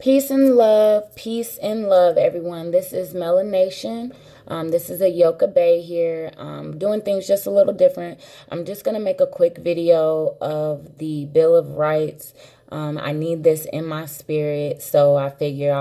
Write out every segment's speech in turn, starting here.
Peace and love, everyone. This is Melanation. This is a Yoka Bay here, doing things just a little different. I'm just going to make a quick video of the Bill of Rights. I need this in my spirit, so I figure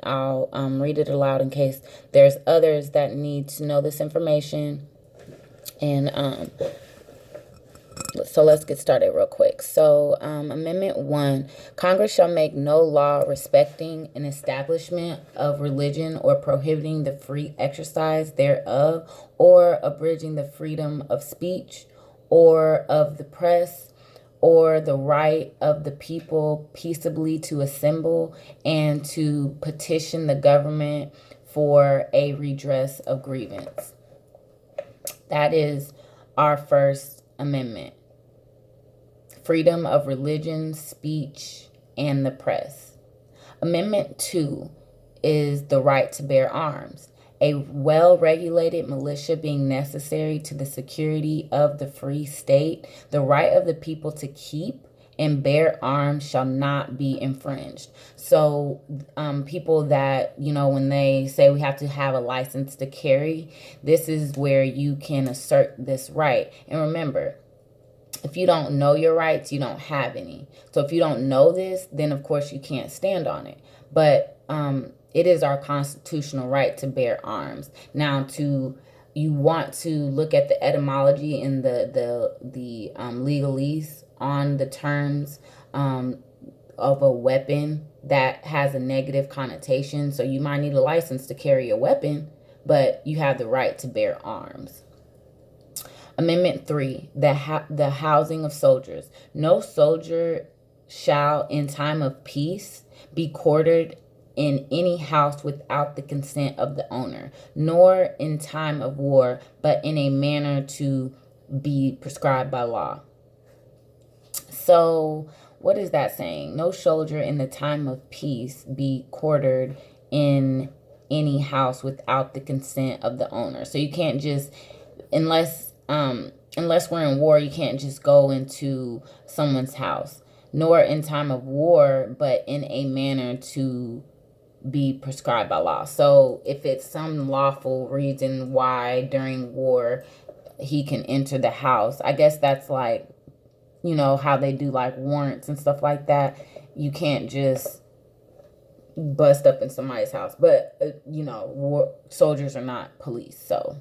I'll read it aloud in case there's others that need to know this information. And so let's get started real quick. So Amendment 1, Congress shall make no law respecting an establishment of religion or prohibiting the free exercise thereof or abridging the freedom of speech or of the press or the right of the people peaceably to assemble and to petition the government for a redress of grievance. That is our First Amendment. Freedom of religion, speech, and the press. Amendment 2 is the right to bear arms. A well-regulated militia being necessary to the security of the free state, the right of the people to keep and bear arms shall not be infringed. So people that, when they say we have to have a license to carry, this is where you can assert this right. And remember, if you don't know your rights, you don't have any. So if you don't know this, then of course you can't stand on it. But it is our constitutional right to bear arms. Now, you want to look at the etymology and the legalese on the terms of a weapon that has a negative connotation. So you might need a license to carry a weapon, but you have the right to bear arms. Amendment 3, the housing of soldiers. No soldier shall, in time of peace, be quartered in any house without the consent of the owner, nor in time of war, but in a manner to be prescribed by law. So what is that saying? No soldier in the time of peace be quartered in any house without the consent of the owner. So you can't just, unless we're in war, you can't just go into someone's house, nor in time of war, but in a manner to be prescribed by law. So if it's some lawful reason why during war he can enter the house, I guess that's like, how they do like warrants and stuff like that. You can't just bust up in somebody's house, but soldiers are not police. So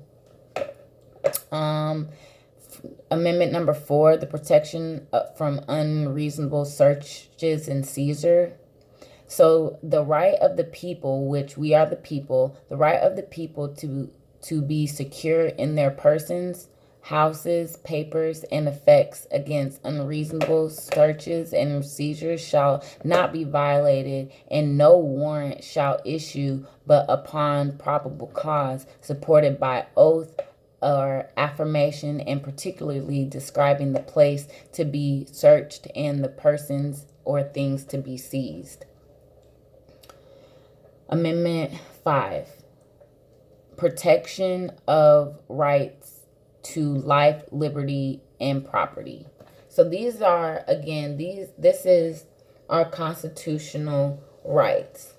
Amendment number 4, the protection from unreasonable searches and seizure. So the right of the people, which we are the people, the right of the people to be secure in their persons, houses, papers, and effects against unreasonable searches and seizures shall not be violated, and no warrant shall issue but upon probable cause, supported by oath or affirmation, and particularly describing the place to be searched and the persons or things to be seized. Amendment 5, protection of rights to life, liberty, and property. So these are, again, this is our constitutional rights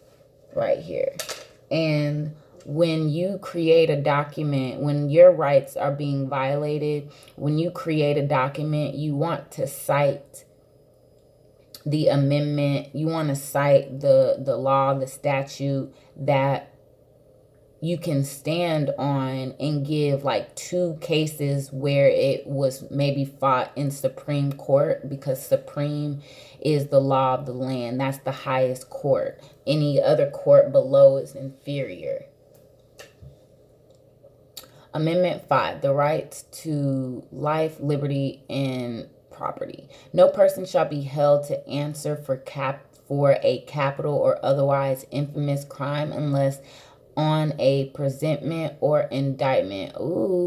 right here. And when you create a document, when your rights are being violated, when you create a document, you want to cite the amendment, you want to cite the law, the statute that you can stand on and give like 2 cases where it was maybe fought in Supreme Court, because Supreme is the law of the land. That's the highest court. Any other court below is inferior. Amendment 5, the rights to life, liberty, and property. No person shall be held to answer for a capital or otherwise infamous crime unless on a presentment or indictment.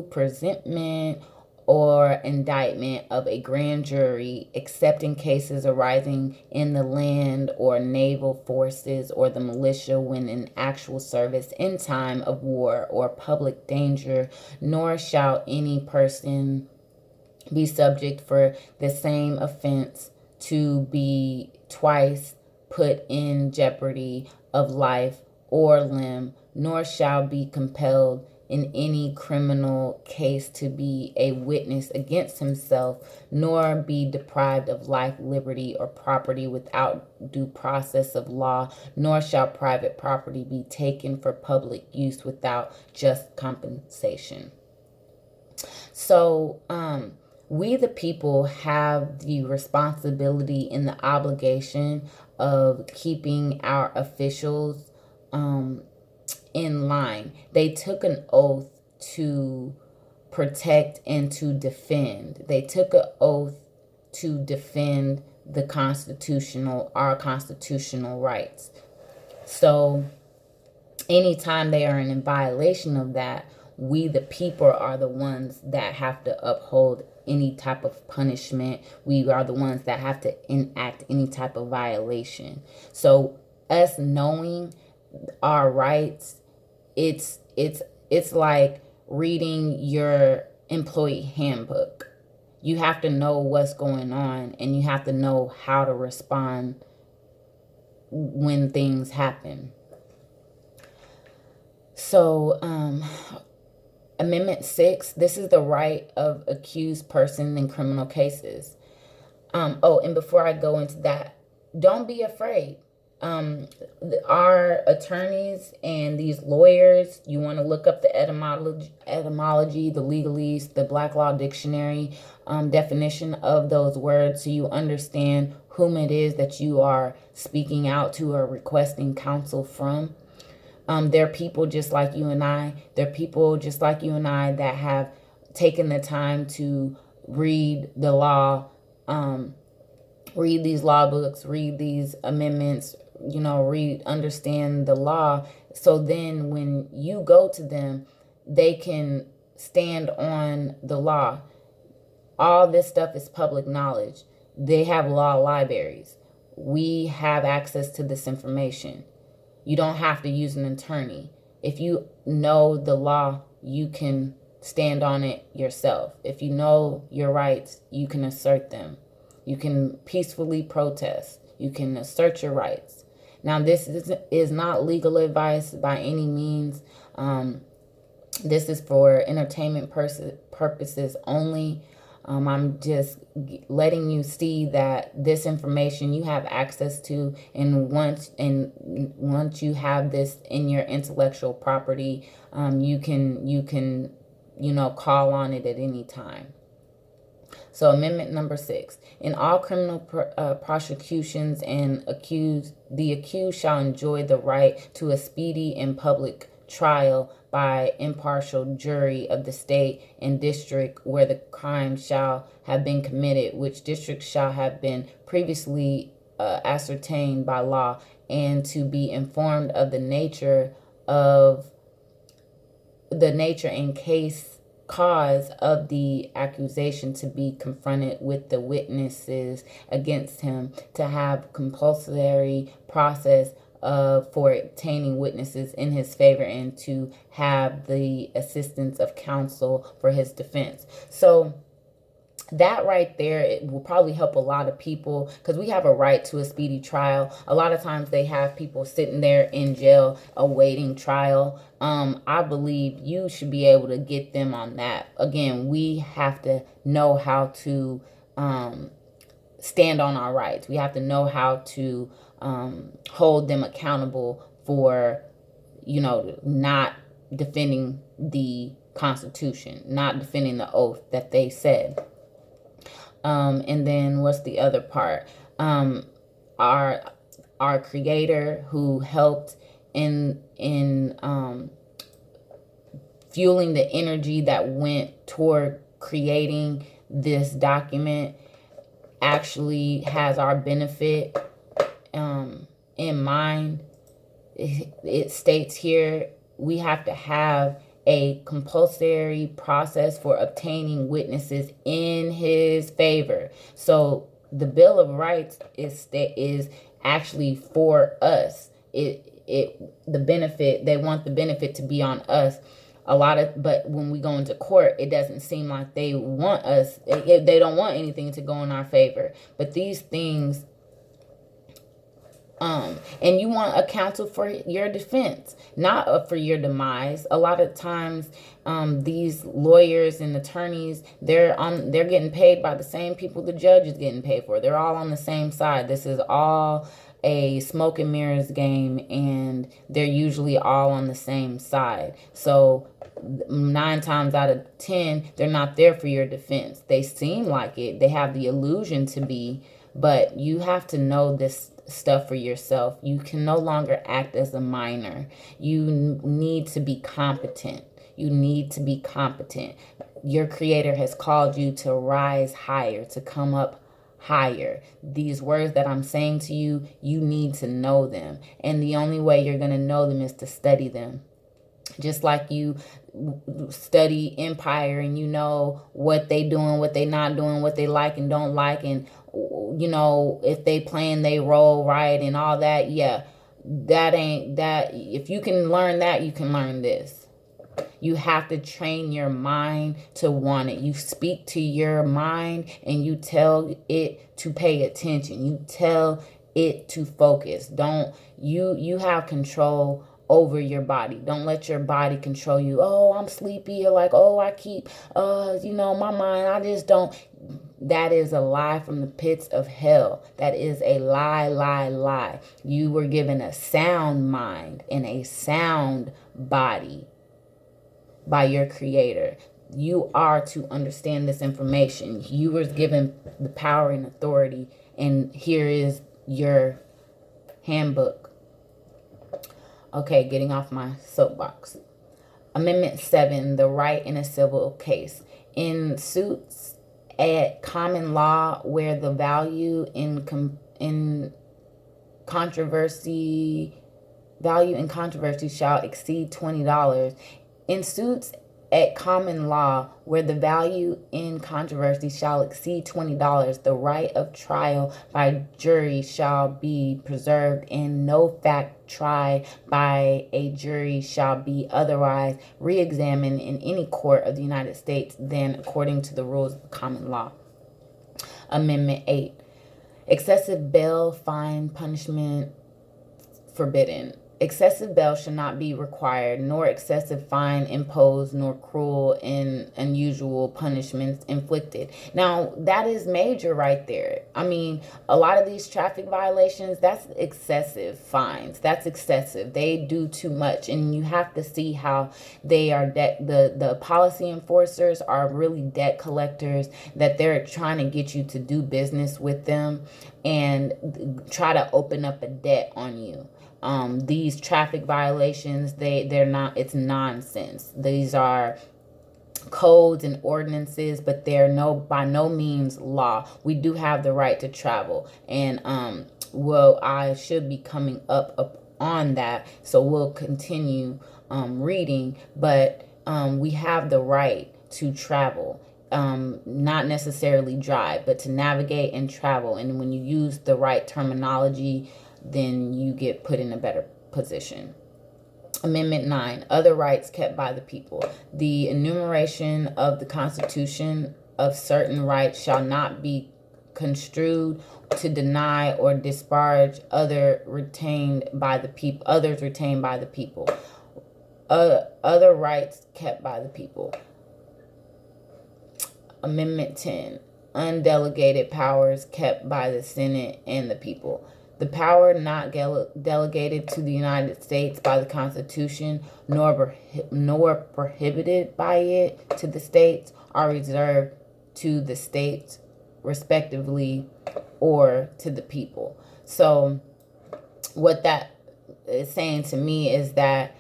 Presentment or indictment of a grand jury, except in cases arising in the land or naval forces or the militia when in actual service in time of war or public danger, nor shall any person be subject for the same offense to be twice put in jeopardy of life or limb, nor shall be compelled in any criminal case to be a witness against himself, nor be deprived of life, liberty, or property without due process of law, nor shall private property be taken for public use without just compensation. So, we the people have the responsibility and the obligation of keeping our officials in line. They took an oath to protect and to defend. They took an oath to defend our constitutional rights. So anytime they are in violation of that, we the people are the ones that have to uphold any type of punishment. We are the ones that have to enact any type of violation. So us knowing our rights, it's like reading your employee handbook. You have to know what's going on, and you have to know how to respond when things happen. So, Amendment 6, this is the right of accused person in criminal cases. And before I go into that, don't be afraid. Our attorneys and these lawyers, you want to look up the etymology, the legalese, the Black Law Dictionary definition of those words, so you understand whom it is that you are speaking out to or requesting counsel from. They're people just like you and I. They're people just like you and I that have taken the time to read the law, read these law books, read these amendments, understand the law. So then when you go to them, they can stand on the law. All this stuff is public knowledge. They have law libraries. We have access to this information. You don't have to use an attorney. If you know the law, you can stand on it yourself. If you know your rights, you can assert them. You can peacefully protest. You can assert your rights. Now, this is not legal advice by any means. This is for entertainment purposes only. I'm just letting you see that this information you have access to, and once you have this in your intellectual property, you can call on it at any time. So Amendment number 6, in all criminal prosecutions and the accused shall enjoy the right to a speedy and public trial by impartial jury of the state and district where the crime shall have been committed, which district shall have been previously ascertained by law, and to be informed of the nature and cause of the accusation, to be confronted with the witnesses against him, to have compulsory process for obtaining witnesses in his favor, and to have the assistance of counsel for his defense. So that right there, it will probably help a lot of people, because we have a right to a speedy trial. A lot of times they have people sitting there in jail awaiting trial. I believe you should be able to get them on that. Again, we have to know how to stand on our rights. We have to know how to hold them accountable for, not defending the Constitution, not defending the oath that they said. And then what's the other part? Our Creator, who helped in fueling the energy that went toward creating this document, actually has our benefit in mind. It states here we have to have a compulsory process for obtaining witnesses in his favor. So the Bill of Rights is actually for us. The benefit, they want the benefit to be on us. But when we go into court, it doesn't seem like they want us. They don't want anything to go in our favor. But these things And you want a counsel for your defense, not for your demise. A lot of times, these lawyers and attorneys, they're getting paid by the same people the judge is getting paid for. They're all on the same side. This is all a smoke and mirrors game, and they're usually all on the same side. So 9 times out of 10, they're not there for your defense. They seem like it. They have the illusion to be, but you have to know this stuff for yourself. You can no longer act as a minor. You need to be competent. You need to be competent. Your creator has called you to rise higher, to come up higher. These words that I'm saying to you, you need to know them. And the only way you're going to know them is to study them. Just like you study Empire and you know what they doing, what they not doing, what they like and don't like, and you know if they playing they role right and all that. Yeah, that ain't that. If you can learn that, you can learn this. You have to train your mind to want it. You speak to your mind and you tell it to pay attention. You tell it to focus. You have control over your body. Don't let your body control you. Oh, I'm sleepy. Or like, oh, I keep, my mind, I just don't. That is a lie from the pits of hell. That is a lie, lie, lie. You were given a sound mind and a sound body by your creator. You are to understand this information. You were given the power and authority, and here is your handbook. Okay, getting off my soapbox. Amendment 7, the right in a civil case. In suits at common law where the value in controversy shall exceed $20. In suits at common law where the value in controversy shall exceed $20, the right of trial by jury shall be preserved, and no fact tried by a jury shall be otherwise re-examined in any court of the United States than according to the rules of common law. Amendment 8. Excessive bail, fine, punishment forbidden. Excessive bail should not be required, nor excessive fine imposed, nor cruel and unusual punishments inflicted. Now, that is major right there. I mean, a lot of these traffic violations, that's excessive fines. That's excessive. They do too much, and you have to see how they are the policy enforcers are really debt collectors, that they're trying to get you to do business with them and try to open up a debt on you. These traffic violations, they're not, it's nonsense. These are codes and ordinances, but they're by no means law. We do have the right to travel, and I should be coming up on that, so we'll continue reading, but we have the right to travel. Not necessarily drive, but to navigate and travel. And when you use the right terminology, then you get put in a better position. Amendment 9, other rights kept by the people. The enumeration of the Constitution of certain rights shall not be construed to deny or disparage others retained by the people. Other rights kept by the people. Amendment 10, undelegated powers kept by the Senate and the people. The power not delegated to the United States by the Constitution, nor prohibited by it to the states, are reserved to the states, respectively, or to the people. So, what that is saying to me is that,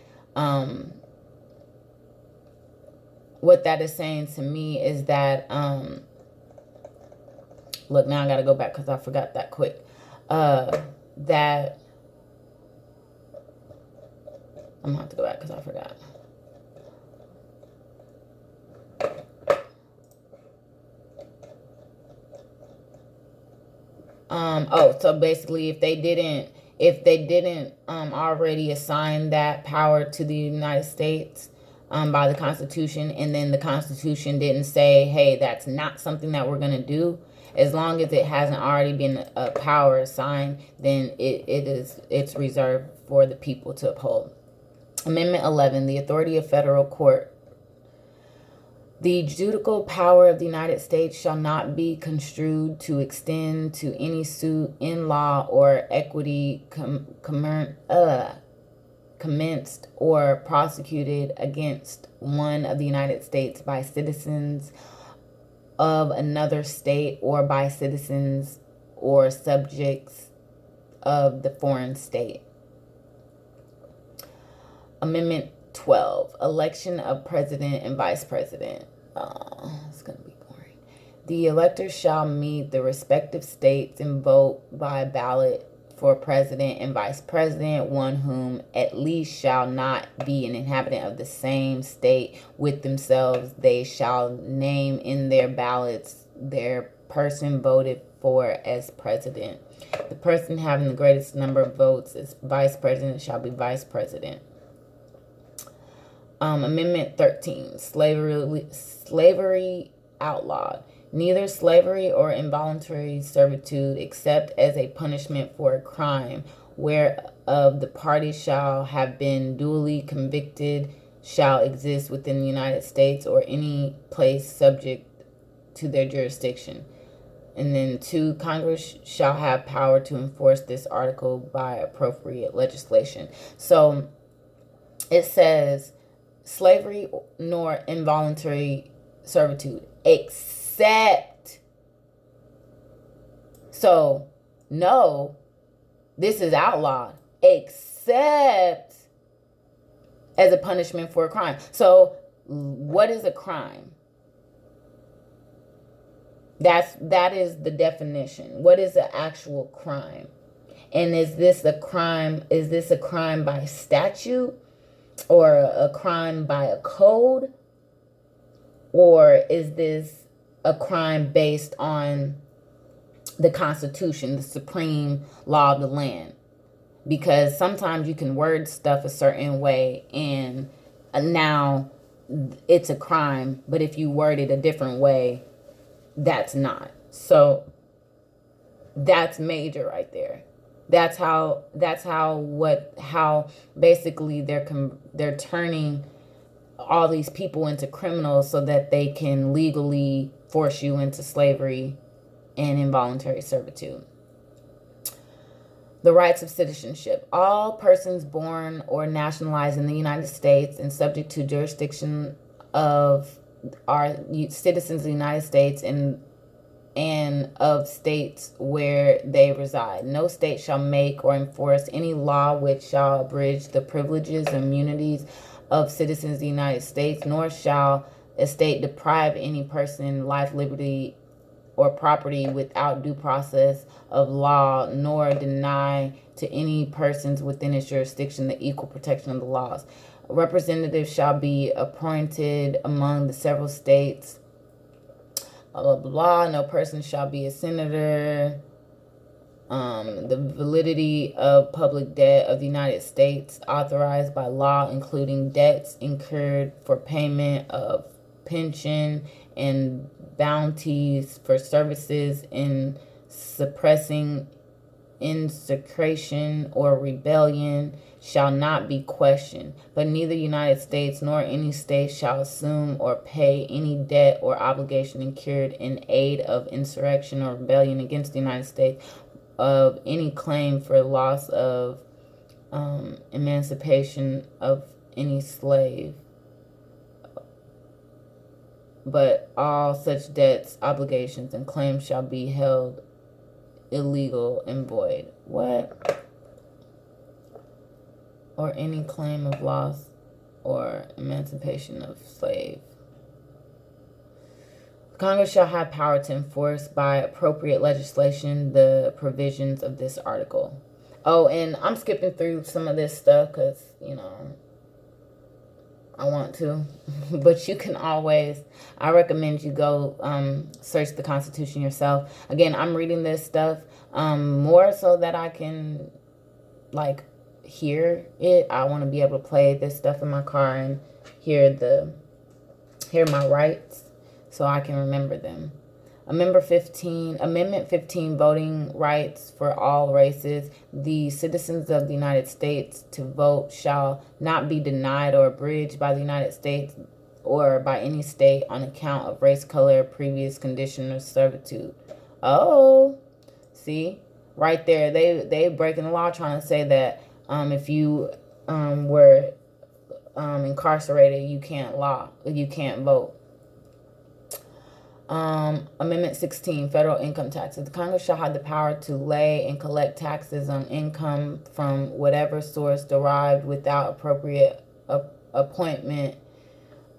look, now I got to go back because I forgot that quick. That I'm gonna have to go back because I forgot. So basically, if they didn't already assign that power to the United States by the Constitution, and then the Constitution didn't say, hey, that's not something that we're gonna do, as long as it hasn't already been a power assigned, then it's reserved for the people to uphold. Amendment 11, the authority of federal court. The judicial power of the United States shall not be construed to extend to any suit in law or equity commenced or prosecuted against one of the United States by citizens of another state or by citizens or subjects of the foreign state. Amendment 12, election of president and vice president. It's going to be boring. The electors shall meet the respective states and vote by ballot for president and vice president, one whom at least shall not be an inhabitant of the same state with themselves. They shall name in their ballots their person voted for as president. The person having the greatest number of votes as vice president shall be vice president. Amendment 13, slavery outlawed. Neither slavery or involuntary servitude, except as a punishment for a crime whereof the parties shall have been duly convicted, shall exist within the United States or any place subject to their jurisdiction. And then 2, Congress shall have power to enforce this article by appropriate legislation. So it says slavery nor involuntary servitude, except. So, no, this is outlawed, except as a punishment for a crime. So, what is a crime? That is the definition. What is the actual crime? And is this a crime? Is this a crime by statute? Or a crime by a code? Or is this a crime based on the Constitution, the supreme law of the land? Because sometimes you can word stuff a certain way and now it's a crime, but if you word it a different way, that's not. So that's major right there. That's how basically they're turning all these people into criminals so that they can legally force you into slavery and involuntary servitude. The rights of citizenship. All persons born or nationalized in the United States and subject to jurisdiction of are citizens of the United States and of states where they reside. No state shall make or enforce any law which shall abridge the privileges and immunities of citizens of the United States, nor shall a state deprive any person life, liberty, or property without due process of law, nor deny to any persons within its jurisdiction the equal protection of the laws. Representatives shall be appointed among the several states. Blah, blah, blah. No person shall be a senator. The validity of public debt of the United States authorized by law, including debts incurred for payment of pension and bounties for services in suppressing insurrection or rebellion, shall not be questioned, but neither the United States nor any state shall assume or pay any debt or obligation incurred in aid of insurrection or rebellion against the United States of any claim for loss of emancipation of any slave. But all such debts, obligations, and claims shall be held illegal and void. What? Or any claim of loss or emancipation of slave. Congress shall have power to enforce by appropriate legislation the provisions of this article. Oh, and I'm skipping through some of this stuff because, I want to. But you can always, I recommend you go search the Constitution yourself. Again, I'm reading this stuff more so that I can, hear it. I want to be able to play this stuff in my car and hear my rights so I can remember them. Amendment 15, voting rights for all races. The citizens of the United States to vote shall not be denied or abridged by the United States or by any state on account of race, color, previous condition, or servitude. Oh, see, right there, they breaking the law, trying to say that if you were incarcerated, you can't vote. Amendment 16, federal income taxes. The Congress shall have the power to lay and collect taxes on income from whatever source derived without appropriate appointment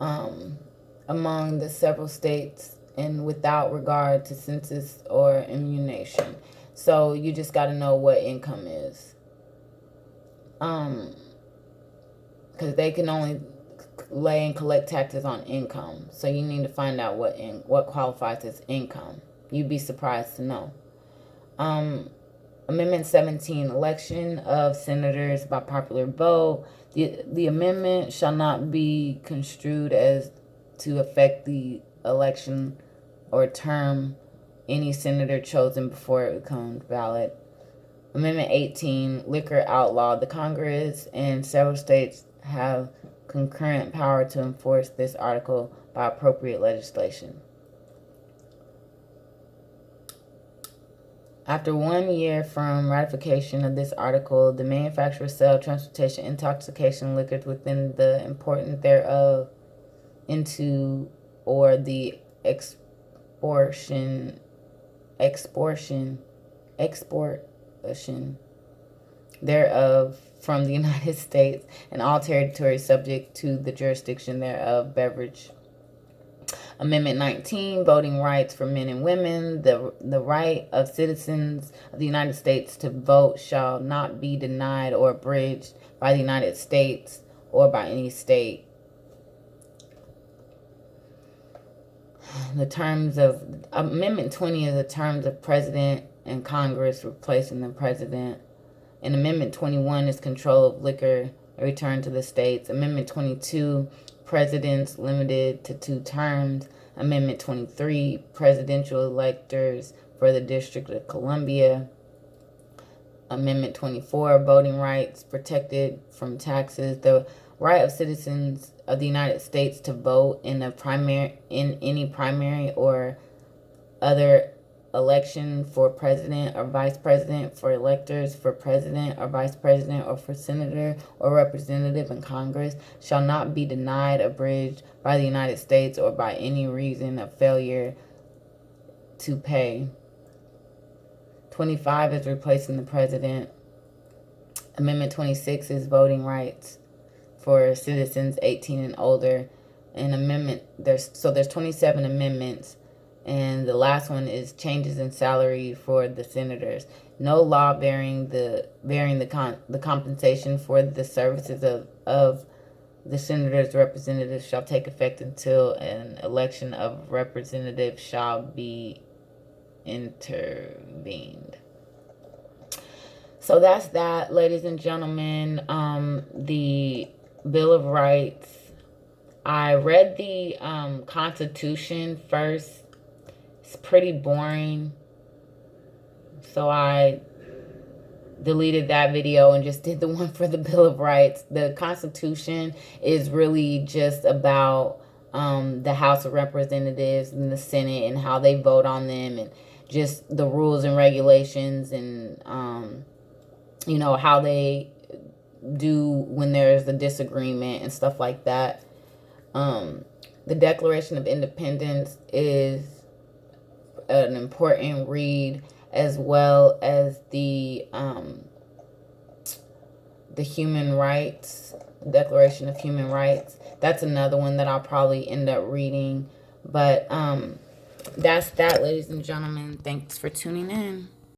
among the several states and without regard to census or immunization. So you just got to know what income is. Because they can only lay and collect taxes on income. So you need to find out what qualifies as income. You'd be surprised to know. Amendment 17, election of senators by popular vote. The amendment shall not be construed as to affect the election or term any senator chosen before it becomes valid. Amendment 18, liquor outlawed. The Congress and several states have concurrent power to enforce this article by appropriate legislation. After 1 year from ratification of this article, the manufacture, sale, transportation, intoxication liquors within the import thereof into or the exportation thereof from the United States and all territories subject to the jurisdiction thereof, beverage. Amendment 19, voting rights for men and women. The right of citizens of the United States to vote shall not be denied or abridged by the United States or by any state. The terms of Amendment 20 is the terms of President and Congress replacing the President. And Amendment 21 is control of liquor returned to the states. Amendment 22, presidents limited to 2 terms. Amendment 23, presidential electors for the District of Columbia. Amendment 24, voting rights protected from taxes. The right of citizens of the United States to vote in any primary or other election for president or vice president, for electors for president or vice president, or for senator or representative in Congress shall not be denied, abridged by the United States or by any reason of failure to pay. 25 is replacing the president. Amendment 26 is voting rights for citizens 18 and older. And there's 27 amendments. And the last one is changes in salary for the senators. No law bearing the compensation for the services of the senators' representatives shall take effect until an election of representatives shall be intervened. So that's that, ladies and gentlemen. The Bill of Rights. I read the Constitution first. It's pretty boring, so I deleted that video and just did the one for the Bill of Rights. The Constitution is really just about the House of Representatives and the Senate and how they vote on them, and just the rules and regulations, and how they do when there's a disagreement and stuff like that. The Declaration of Independence is an important read, as well as the human rights, Declaration of Human Rights. That's another one that I'll probably end up reading. But that's that, ladies and gentlemen. Thanks for tuning in.